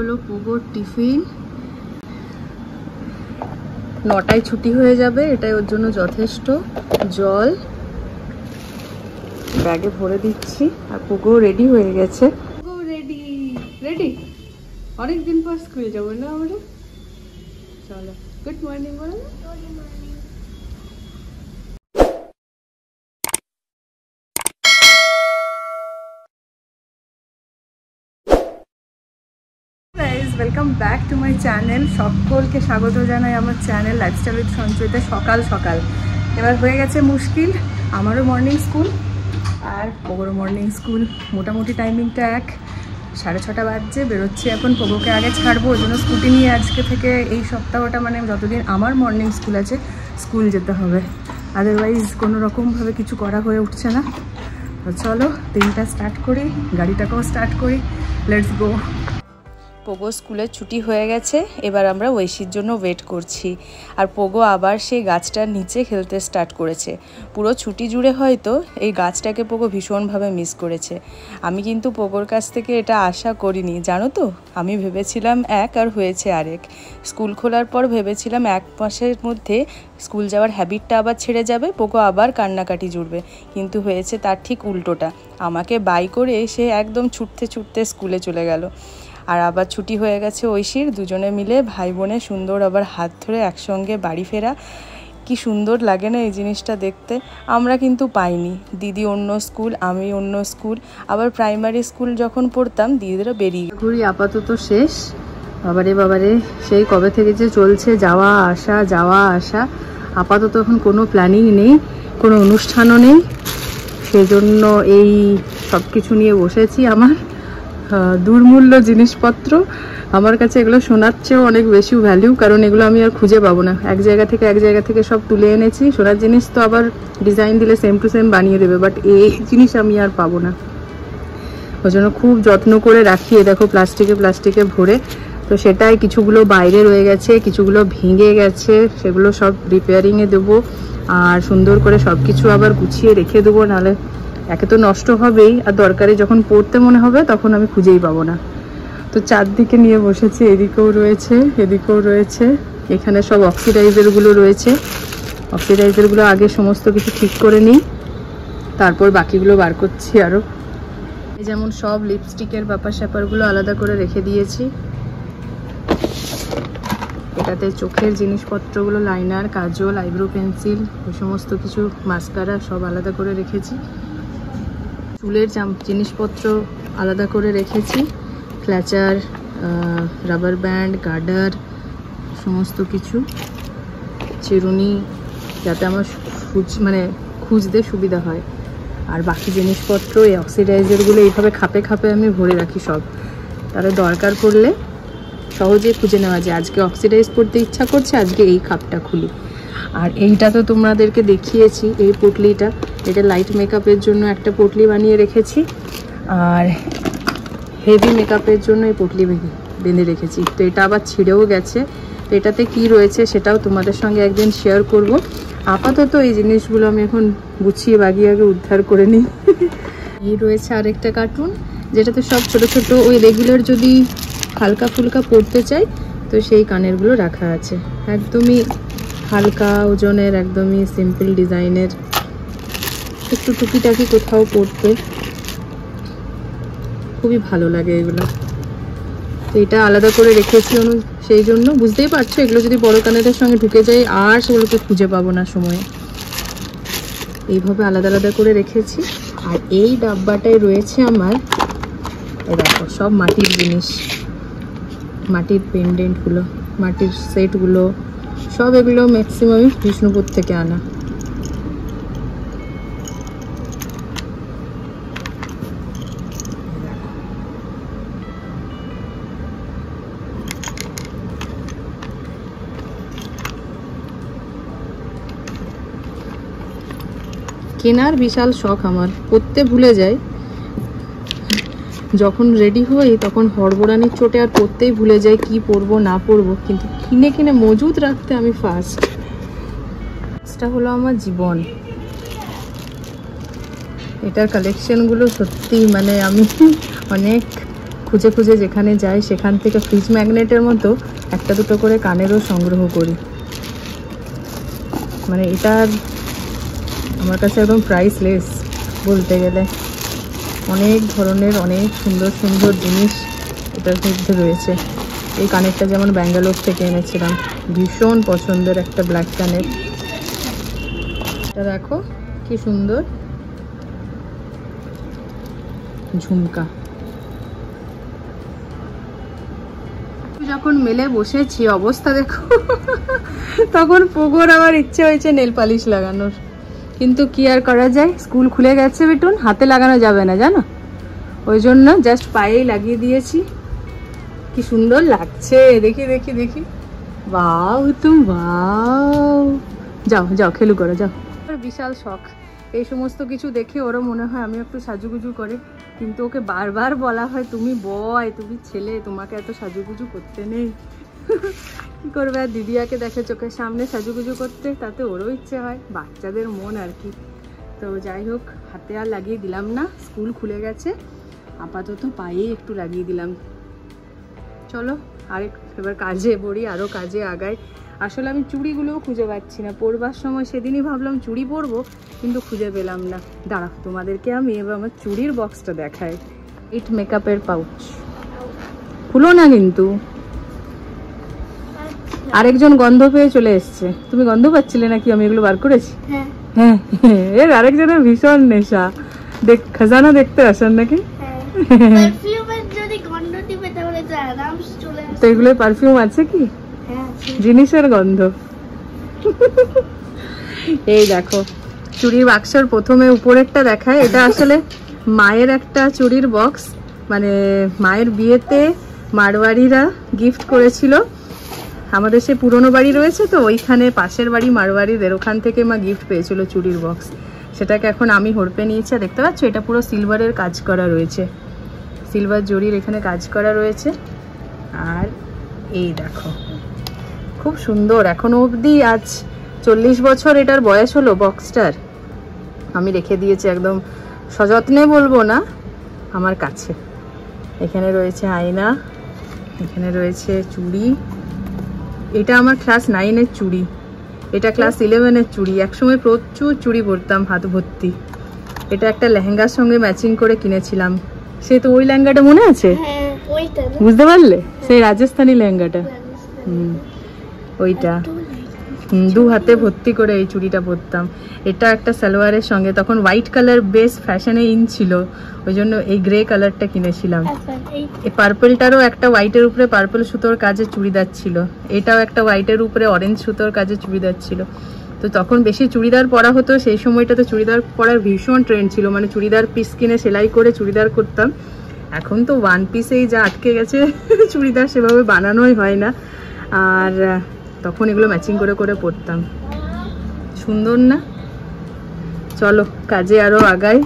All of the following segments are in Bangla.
হলো পুগোর টিফিন। 9টায় ছুটি হয়ে যাবে, এটাই ওর জন্য যথেষ্ট। জল ব্যাগে ভরে দিচ্ছি আর পুগো রেডি হয়ে গেছে। পুগো রেডি রেডি, অনেকদিন পর স্কুল যাবো না আমরা। চলো গুড মর্নিং বলো। Welcome back to my channel. সকলকে স্বাগত জানাই আমার চ্যানেল লাইফস্টাইল উইথ সঞ্চয়তে। সকাল সকাল এবার হয়ে গেছে মুশকিল, আমারও মর্নিং স্কুল আর পোগোরও মর্নিং স্কুল। মোটামুটি টাইমিংটা এক, 6:30 বাজছে। বেরোচ্ছি এখন, পোগোকে আগে ছাড়বো, ওই জন্য স্কুটি নিয়ে আজকে থেকে এই সপ্তাহটা মানে যতদিন আমার মর্নিং স্কুল আছে স্কুল যেতে হবে, আদারওয়াইজ কোনো রকমভাবে কিছু করা হয়ে উঠছে না। তো চলো দিনটা স্টার্ট করি, গাড়িটাকেও স্টার্ট করি, লেটস গো। পোগো স্কুলের ছুটি হয়ে গেছে, এবার আমরা ঐশীর জন্য ওয়েট করছি। আর পোগো আবার সেই গাছটার নিচে খেলতে স্টার্ট করেছে। পুরো ছুটি জুড়ে হয়তো এই গাছটাকে পোগো ভীষণভাবে মিস করেছে। আমি কিন্তু পোগোর কাছ থেকে এটা আশা করিনি, জানো তো। আমি ভেবেছিলাম এক আর হয়েছে আরেক। স্কুল খোলার পর ভেবেছিলাম 1 মাসের মধ্যে স্কুল যাওয়ার হ্যাবিটটা আবার ছেড়ে যাবে, পোগো আবার কান্নাকাটি জুড়বে। কিন্তু হয়েছে তার ঠিক উল্টোটা। আমাকে বাই করে সে একদম ছুটতে ছুটতে স্কুলে চলে গেল। আর আবার ছুটি হয়ে গেছে ঐশীর, দুজনে মিলে ভাই বোনে সুন্দর আবার হাত ধরে একসঙ্গে বাড়ি ফেরা। কি সুন্দর লাগে না এই জিনিসটা দেখতে। আমরা কিন্তু পাইনি, দিদি অন্য স্কুল, আমি অন্য স্কুল। আবার প্রাইমারি স্কুল যখন পড়তাম দিদিরা বেরিয়ে ঘুরি। আপাতত শেষ। বাবারে সেই কবে থেকে যে চলছে যাওয়া আসা। আপাতত এখন কোনো প্ল্যানিং নেই, কোনো অনুষ্ঠানও নেই, সেজন্য এই সব কিছু নিয়ে বসেছি। আমার দুর্মূল্য জিনিসপত্র, আমার কাছে এগুলো সোনার চেয়েও অনেক বেশি ভ্যালু, কারণ এগুলো আমি আর খুঁজে পাবো না। এক জায়গা থেকে সব তুলে এনেছি। সোনার জিনিস তো আবার ডিজাইন দিলে সেম টু সেম বানিয়ে দেবে, বাট এই জিনিস আমি আর পাবো না। ওই জন্য খুব যত্ন করে রাখি। দেখো প্লাস্টিকে ভরে। তো সেটাই কিছুগুলো বাইরে রয়ে গেছে, কিছুগুলো ভেঙে গেছে, সেগুলো সব রিপেয়ারিংয়ে দেবো। আর সুন্দর করে সব কিছু আবার গুছিয়ে রেখে দেবো, নাহলে একে তো নষ্ট হবেই, আর দরকারে যখন পড়তে মনে হবে তখন আমি খুঁজেই পাবো না। তো চারদিকে নিয়ে বসেছি, এদিকেও রয়েছে। এখানে সব অক্সিডাইজারগুলো রয়েছে। অক্সিডাইজারগুলো আগে সমস্ত কিছু ঠিক করে নিই, তারপর বাকিগুলো বার করছি। আরও যেমন সব লিপস্টিকের ব্যাপারগুলো আলাদা করে রেখে দিয়েছি। এটাতে চোখের জিনিসপত্রগুলো, লাইনার, কাজল, আইব্রো পেন্সিল, ওই সমস্ত কিছু, মাস্কারা সব আলাদা করে রেখেছি। চুলের জিনিসপত্র আলাদা করে রেখেছি। ক্ল্যাচার, রাবার ব্যান্ড, গার্ডার, সমস্ত কিছু, চিরুনি, যাতে আমার খুঁজতে সুবিধা হয়। আর বাকি জিনিসপত্র এই অক্সিডাইজারগুলো এইভাবে খাপে আমি ভরে রাখি সব, তাহলে দরকার পড়লে সহজে খুঁজে নেওয়া যায়। আজকে অক্সিডাইজ করতে ইচ্ছা করছে, আজকে এই কাপটা খুলি। আর এইটা তো তোমাদেরকে দেখিয়েছি, এই পুটলিটা, এটা লাইট মেকআপের জন্য একটা পুটলি বানিয়ে রেখেছি, আর হেভি মেকআপের জন্য এই পুটলি বেঁধে রেখেছি। তো এটা আবার ছিঁড়েও গেছে। তো এটাতে কি রয়েছে সেটাও তোমাদের সঙ্গে একদিন শেয়ার করব। আপাতত এই জিনিসগুলো আমি এখন গুছিয়ে বাগিয়ে আগে উদ্ধার করে নিই। এই রয়েছে আরেকটা কার্টুন, যেটাতে সব ছোট ওই রেগুলার যদি হালকা ফুলকা পড়তে চাই তো সেই কানেরগুলো রাখা আছে। একদমই হালকা ওজনের, একদমই সিম্পল ডিজাইনের, একটু টুকিটাকি কোথাও পড়তে খুবই ভালো লাগে এগুলো। তো এটা আলাদা করে রেখেছি সেই জন্য, বুঝতেই পারছো, এগুলো যদি বড় কানেরের সঙ্গে ঢুকে যায় আর সেগুলোকে খুঁজে পাবো না সময়ে। এইভাবে আলাদা করে রেখেছি। আর এই ডাব্বাটায় রয়েছে আমার, দেখো, সব মাটির জিনিস, মাটির পেন্ডেন্টগুলো, মাটির সেটগুলো, সব এগুলো ম্যাক্সিমামই বিষ্ণুপুর থেকে আনা। কেনার বিশাল শখ আমার, পড়তে ভুলে যাই। যখন রেডি হই তখন হড়বড়ানির চোটে আর পড়তেই ভুলে যাই কি পরবো না পরবো, কিন্তু কিনে মজুদ রাখতে আমি ফার্স্ট। এটা হলো আমার জীবন। এটার কালেকশনগুলো সত্যি আমি অনেক খুঁজে খুঁজে যেখানে যাই সেখান থেকে ফ্রিজ ম্যাগনেটের মতো একটা দুটো করে কানেরও সংগ্রহ করি। মানে এটার আমার কাছে একদম প্রাইসলেস বলতে গেলে। অনেক ধরনের অনেক সুন্দর সুন্দর জিনিস এটার মধ্যে রয়েছে। এই কানেরটা যেমন ব্যাঙ্গালোর থেকে এনেছিলাম, ভীষণ পছন্দের একটা ব্ল্যাক কানের। এটা দেখো কি সুন্দর ঝুমকা। যখন মেলে বসেছি অবস্থা দেখো, তখন পোগোর আমার ইচ্ছে হয়েছে নেল পালিশ লাগানোর, কিন্তু কি আর করা যায়, স্কুল খুলে গেছে বিটুন, হাতে লাগানো যাবে না জানো, ওই জন্য জাস্ট পায়েই লাগিয়ে দিয়েছি। কি সুন্দর লাগছে, দেখি দেখি দেখি, বাও তুমি বাও। যাও যাও খেলু করো যাও। বিশাল শখ এই সমস্ত কিছু দেখে, ওরও মনে হয় আমি একটু সাজুগুজু করে, কিন্তু ওকে বারবার বলা হয় তুমি বয়, তুমি ছেলে, তোমাকে এত সাজুগুজু করতে নেই। কি করবে, আর দিদিয়াকে দেখে চোখের সামনে সাজুগুজু করতে, তাতে ওরও ইচ্ছে হয়, বাচ্চাদের মন আর কি। তো যাই হোক, হাতে আর লাগিয়ে দিলাম না, স্কুল খুলে গেছে, আপাতত পায়েই একটু লাগিয়ে দিলাম। চলো এবার কাজে পড়ি, আরও কাজে আগাই। আসলে আমি চুড়িগুলোও খুঁজে পাচ্ছি না, পরবার সময় সেদিনই ভাবলাম চুড়ি পরবো, কিন্তু খুঁজে পেলাম না। দাঁড়া, তোমাদেরকে আমি এবার আমার চুড়ির বক্সটা দেখাই। ইট মেকআপের পাউচ, খুলো না কিন্তু। আরেকজন গন্ধ পেয়ে চলে এসছে। তুমি গন্ধ পাচ্ছিলে নাকি আমি এগুলো বার করেছি? হ্যাঁ, এর আরেকজনের ভীষণ নেশা, দেখ খাজানা দেখতে আসেন নাকি। তো এগুলো পারফিউম আছে কি, জিনিসের গন্ধ। এই দেখো চুড়ির বাক্সের প্রথমে উপরেরটা দেখায়, এটা আসলে মায়ের একটা চুড়ির বক্স, মানে মায়ের বিয়েতে মারওয়ারিরা গিফট করেছিল। আমাদের সে পুরনো বাড়ি রয়েছে তো, ওইখানে পাশের বাড়ি মারওয়ারিদের, ওখান থেকে মা গিফট পেয়েছিল চুড়ির বক্স। সেটাকে এখন আমি হড়পে নিয়েছি। দেখতে পাচ্ছ এটা পুরো সিলভারের কাজ করা রয়েছে, সিলভার জরির এখানে কাজ করা রয়েছে। আর এই দেখো খুব সুন্দর, এখনো অবধি আজ 40 বছর এটার বয়স হলো বক্সটার, আমি রেখে দিয়েছি একদম সযত্নে বলবো না, আমার কাছে। এখানে রয়েছে আয়না, এখানে রয়েছে চুড়ি। এটা আমার ক্লাস 9-এর চুড়ি, এটা ক্লাস 11-এর চুড়ি। একসময় প্রচুর চুড়ি পরতাম হাত ভর্তি। এটা একটা লেহেঙ্গার সঙ্গে ম্যাচিং করে কিনেছিলাম, সে তো ওই লেহেঙ্গাটা মনে আছে, বুঝতে পারলে, সেই রাজস্থানী লেহেঙ্গাটা, ওইটা। দু হাতে ভর্তি করে এই চুড়িটা পরতাম। এটা একটা সালোয়ারের সঙ্গে, তখন হোয়াইট কালার বেশ ফ্যাশনে ইন ছিল, ওই জন্য এই গ্রে কালারটা কিনেছিলাম। এই পার্পলটারও একটা হোয়াইটের উপরে পার্পল সুতোর কাজে চুড়িদার ছিল, এটাও একটা হোয়াইটের উপরে অরেঞ্জ সুতোর কাজে চুড়িদার ছিল। তো তখন বেশি চুড়িদার পরা হতো, সেই সময়টাতে চুড়িদার পরার ভীষণ ট্রেন্ড ছিল, মানে চুড়িদার পিস কিনে সেলাই করে চুড়িদার করতাম। এখন তো ওয়ান পিসেই যা আটকে গেছে, চুড়িদার সেভাবে বানানোই হয় না। আর তখন এগুলো ম্যাচিং করে করে পরতাম, সুন্দর না? চলো কাজে আরো আগাই।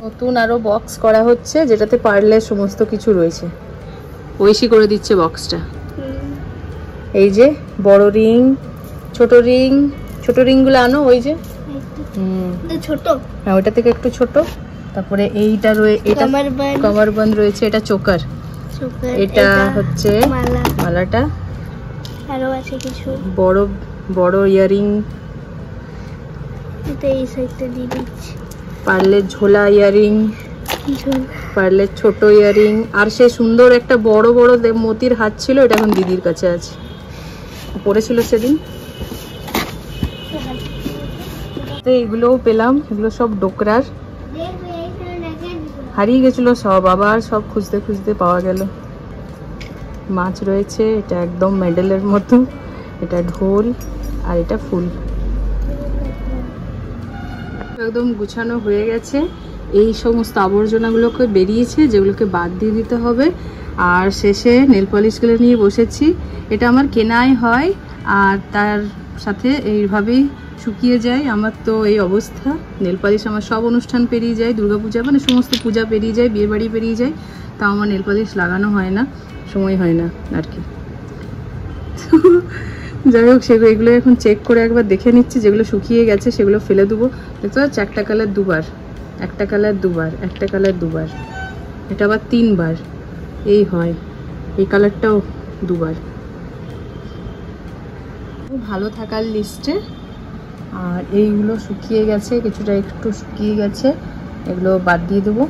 নতুন আরো বক্স করা হচ্ছে, যেটাতে পারলে সমস্ত কিছু রয়েছে। ঐশী করে দিচ্ছে বক্সটা। এই যে বড় রিং, ছোট রিং, ছোট রিংগুলো আনো, ওই যে ছোট, হ্যাঁ ওইটা থেকে একটু ছোট। তারপরে এইটা এটা কমারবন্দ রয়েছে, এটা চোকার, এটা হচ্ছে মালাটা, আরো আছে কিছু বড় বড় ইয়ারিং, এটা এই সাইডটা দিয়ে দিচ্ছি। পারলে ঝোলা ইয়ারিং, পারলে ছোট ইয়ারিং। আর সে সুন্দর একটা বড় বড় মতির হাত ছিল, এটা এখন দিদির কাছে আছে, পড়েছিল সেদিন। তো এগুলোও পেলাম, এগুলো সব ডোকরার, হারিয়ে গেছিল সব, আবার সব খুঁজতে খুঁজতে পাওয়া গেল। মাছ রয়েছে, এটা একদম মেডেলের মতো, এটা ঢোল, আর এটা ফুল। একদম গুছানো হয়ে গেছে। এই সমস্ত আবর্জনাগুলোকে বেরিয়েছে, যেগুলোকে বাদ দিয়ে দিতে হবে। আর শেষে নেল পলিশগুলো নিয়ে বসেছি। এটা আমার কেনাই হয়, আর তার সাথে এইভাবেই শুকিয়ে যায়। আমার তো এই অবস্থা, নেল পালিশ আমার সব অনুষ্ঠান পেরিয়ে যায়, দুর্গাপূজা মানে সমস্ত পূজা পেরিয়ে যায়, বিয়েবাড়ি পেরিয়ে যায়, তাও আমার নেল পালিশ লাগানো হয় না, সময় হয় না আর কি। যাই হোক, এগুলো এখন চেক করে একবার দেখে নিচ্ছি, যেগুলো শুকিয়ে গেছে সেগুলো ফেলে দেবো। দেখতে পাচ্ছি একটা কালার দুবার, একটা কালার দুবার, একটা কালার দুবার, এটা আবার 3 বার এই হয়, এই কালারটাও 2 বার। ভালো থাকার লিস্টে। আর এইগুলো শুকিয়ে গেছে, কিছুটা একটু শুকিয়ে গেছে, এগুলো বাদ দিয়ে দেবো।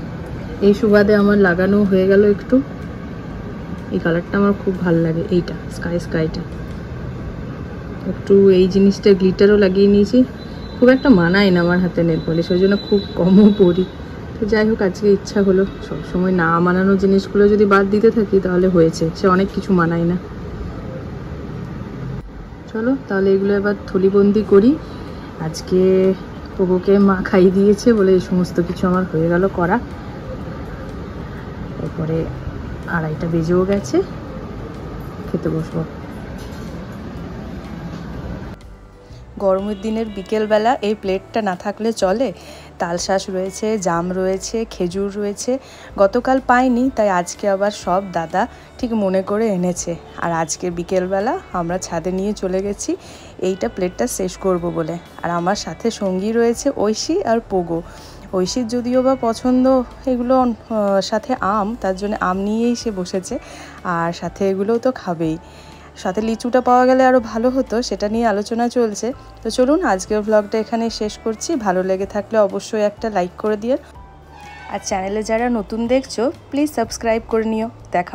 এই সুবাদে আমার লাগানো হয়ে গেল একটু। এই কালারটা আমার খুব ভালো লাগে, এইটা স্কাইটা একটু। এই জিনিসটা গ্লিটারও লাগিয়ে নিয়েছি, খুব একটা মানায় না আমার হাতে নেল পলিশ, ওই জন্য খুব কমও পরি। তো যাই হোক, আজকে ইচ্ছা হলো, সবসময় না মানানো জিনিসগুলো যদি বাদ দিতে থাকি তাহলে হয়েছে, সে অনেক কিছু মানায় না। চলো তাহলে এগুলো এবার থলিবন্দি করি। আজকে পোগোকে মা খাইয়ে দিয়েছে বলে এই সমস্ত কিছু আমার হয়ে গেল করা। এরপরে 2:30 বেজেও গেছে, খেতে বসবো। গরমের দিনের বিকেলবেলা এই প্লেটটা না থাকলে চলে। তালশাঁস রয়েছে, জাম রয়েছে, খেজুর রয়েছে। গতকাল পাইনি, তাই আজকে আবার সব দাদা ঠিক মনে করে এনেছে। আর আজকে বিকেলবেলা আমরা ছাদে নিয়ে চলে গেছি এইটা প্লেটটা শেষ করব বলে। আর আমার সাথে সঙ্গী রয়েছে ঐশী আর পোগো। ঐশীর যদিও বা পছন্দ এগুলো সাথে আম, তার জন্য আম নিয়েই সে বসেছে। আর সাথে এগুলোও তো খাবেই, সাথে লিচুটা পাওয়া গেলে আরও ভালো হতো, সেটা নিয়ে আলোচনা চলছে। তো চলুন আজকের ব্লগটা এখানে শেষ করছি। ভালো লেগে থাকলে অবশ্যই একটা লাইক করে দিও। আর চ্যানেলে যারা নতুন দেখছো প্লিজ সাবস্ক্রাইব করে নিও। দেখা